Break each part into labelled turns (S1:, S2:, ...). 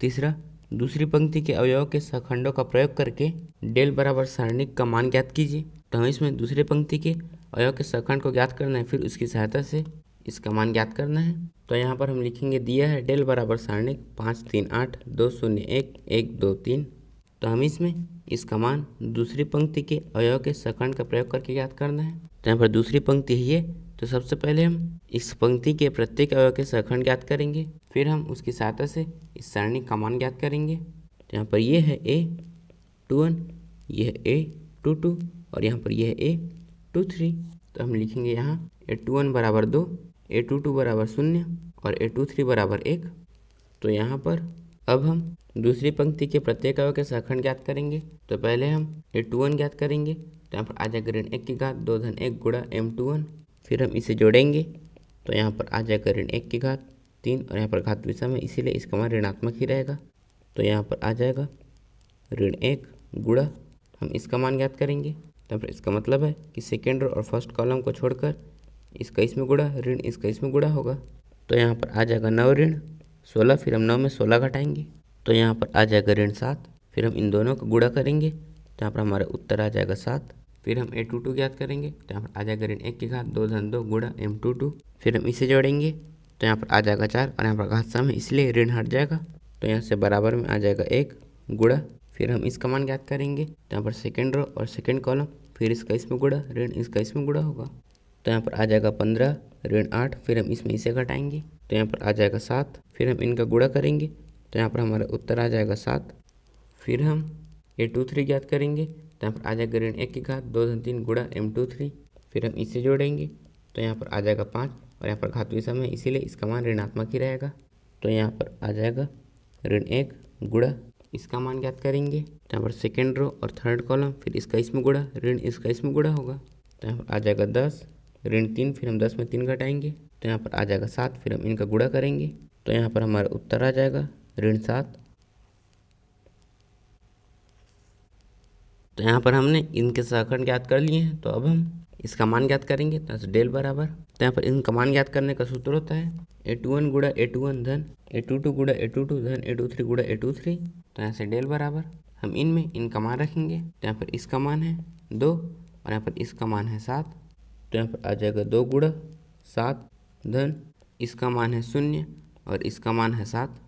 S1: तीसरा, दूसरी पंक्ति के अवयवों के सहखंडों का प्रयोग करके डेल बराबर सारणिक का मान ज्ञात कीजिए। तो हमें इसमें दूसरी पंक्ति के अवयव के सहखंड को ज्ञात करना है, फिर उसकी सहायता से इसका मान ज्ञात करना है। तो यहाँ पर हम लिखेंगे दिया है डेल बराबर सारणिक 5 3 8 2 0 1 1 2 3। तो हम इसमें इसका मान दूसरी पंक्ति के अवयव के सहखंड का प्रयोग करके ज्ञात करना है। तो यहाँ पर दूसरी पंक्ति है ये, तो सबसे पहले हम इस पंक्ति के प्रत्येक अवयव के सहखंड ज्ञात करेंगे, फिर हम उसकी सहायता से इस सारणी का मान ज्ञात करेंगे। तो यहाँ पर ये है A21, ये है A22 और यहाँ पर ये है A23। तो हम लिखेंगे यहाँ A21 बराबर 2, A22 बराबर 0 और A23 बराबर 1। तो यहाँ पर अब हम दूसरी पंक्ति के प्रत्येक अवयव के सहखंड ज्ञात करेंगे। तो पहले हम A21 ज्ञात करेंगे, तो यहाँ पर आ जाएगा ऋण 1 की घात 2 धन 1 गुणा M21। फिर हम इसे जोड़ेंगे, तो यहाँ पर आ जाएगा ऋण 1 की घात 3 और यहाँ पर घात विषम है, इसीलिए इसका मान ऋणात्मक ही रहेगा। तो यहाँ पर आ जाएगा ऋण 1 गुणा, हम इसका मान ज्ञात करेंगे। तो फिर इसका मतलब है कि सेकेंड रो और फर्स्ट कॉलम को छोड़कर इसका इसमें गुणा, ऋण इसका इसमें गुणा होगा। तो यहाँ पर आ जाएगा 9 ऋण 16, फिर हम 9 में 16 घटाएंगे, तो यहाँ पर आ जाएगा ऋण 7। फिर हम इन दोनों का गुणा करेंगे, तो यहाँ पर हमारा उत्तर आ जाएगा 7। फिर हम A22 ज्ञात करेंगे, तो यहाँ पर आ जाएगा ऋण 1 की घात 2 धन 2 गुणा M22। फिर हम इसे जोड़ेंगे, तो यहाँ पर आ जाएगा 4 और यहाँ पर घात सम है, इसलिए ऋण हट जाएगा। तो यहाँ से बराबर में आ जाएगा 1 गुणा, फिर हम इसका मान ज्ञात करेंगे। तो यहाँ पर सेकेंड रो और सेकेंड कॉलम, फिर इसका इसमें गुणा, ऋण इसका इसमें गुणा होगा। तो यहाँ पर आ जाएगा 15 ऋण 8, फिर हम इसमें इसे घटाएंगे, तो यहाँ पर आ जाएगा 7। फिर हम इनका गुणा करेंगे, तो यहाँ पर हमारा उत्तर आ जाएगा 7। फिर हम A23 ज्ञात करेंगे, तो यहाँ पर आ जाएगा ऋण 1 की घात 2 धन 3 गुणा M23। फिर हम इसे जोड़ेंगे, तो यहाँ पर आ जाएगा 5 और यहाँ पर घात विषम है, इसीलिए इसका मान ऋणात्मक ही रहेगा। तो यहाँ पर आ जाएगा ऋण 1 गुणा, इसका मान ज्ञात करेंगे, तो यहाँ पर सेकेंड रो और थर्ड कॉलम, फिर इसका इसमें गुणा, ऋण इसका इसमें गुणा होगा। तो यहाँ पर आ जाएगा 10 ऋण 3, फिर हम 10 में 3 घटाएंगे, तो यहाँ पर आ जाएगा 7। फिर हम इनका गुणा करेंगे, तो यहाँ पर हमारा उत्तर आ जाएगा ऋण 7। तो यहाँ पर हमने इनके सहखंड ज्ञात कर लिए हैं, तो अब हम इसका मान ज्ञात करेंगे। तो डेल बराबर, तो यहाँ पर इनका मान ज्ञात करने का सूत्र होता है A21 गुणा A21 धन A22 गुणा A22 धन A23 गुणा A23। तो यहाँ से डेल बराबर हम इनमें इनका मान रखेंगे, तो यहाँ पर इसका मान है 2 और यहाँ पर इसका मान है 7। तो यहाँ पर आ जाएगा 2 गुणा 7 धन इसका मान है 0 और इसका मान है 7।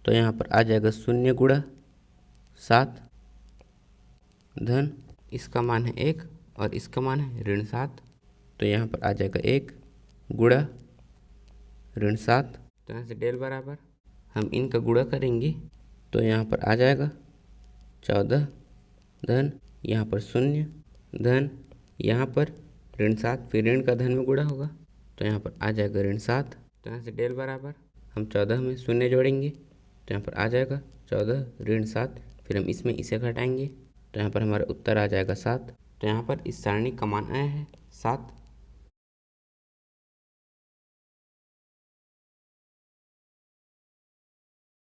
S1: तो यहाँ पर आ जाएगा 0 गुणा 7 धन इसका मान है 1 और इसका मान है ऋण 7। तो यहाँ पर आ जाएगा 1 गुणा ऋण 7। तो यहाँ से डेल बराबर हम इनका गुणा करेंगे, तो यहाँ पर आ जाएगा 14 धन यहाँ पर 0 धन यहाँ पर ऋण 7, फिर ऋण का धन में गुणा होगा, तो यहाँ पर आ जाएगा ऋण 7। तो यहाँ से डेल बराबर हम 14 में 0 जोड़ेंगे, तो यहाँ पर आ जाएगा 14 ऋण 7, फिर हम इसमें इसे घटाएंगे, तो यहाँ पर हमारा उत्तर आ जाएगा 7। तो यहाँ पर इस सारणी का मान आया है 7।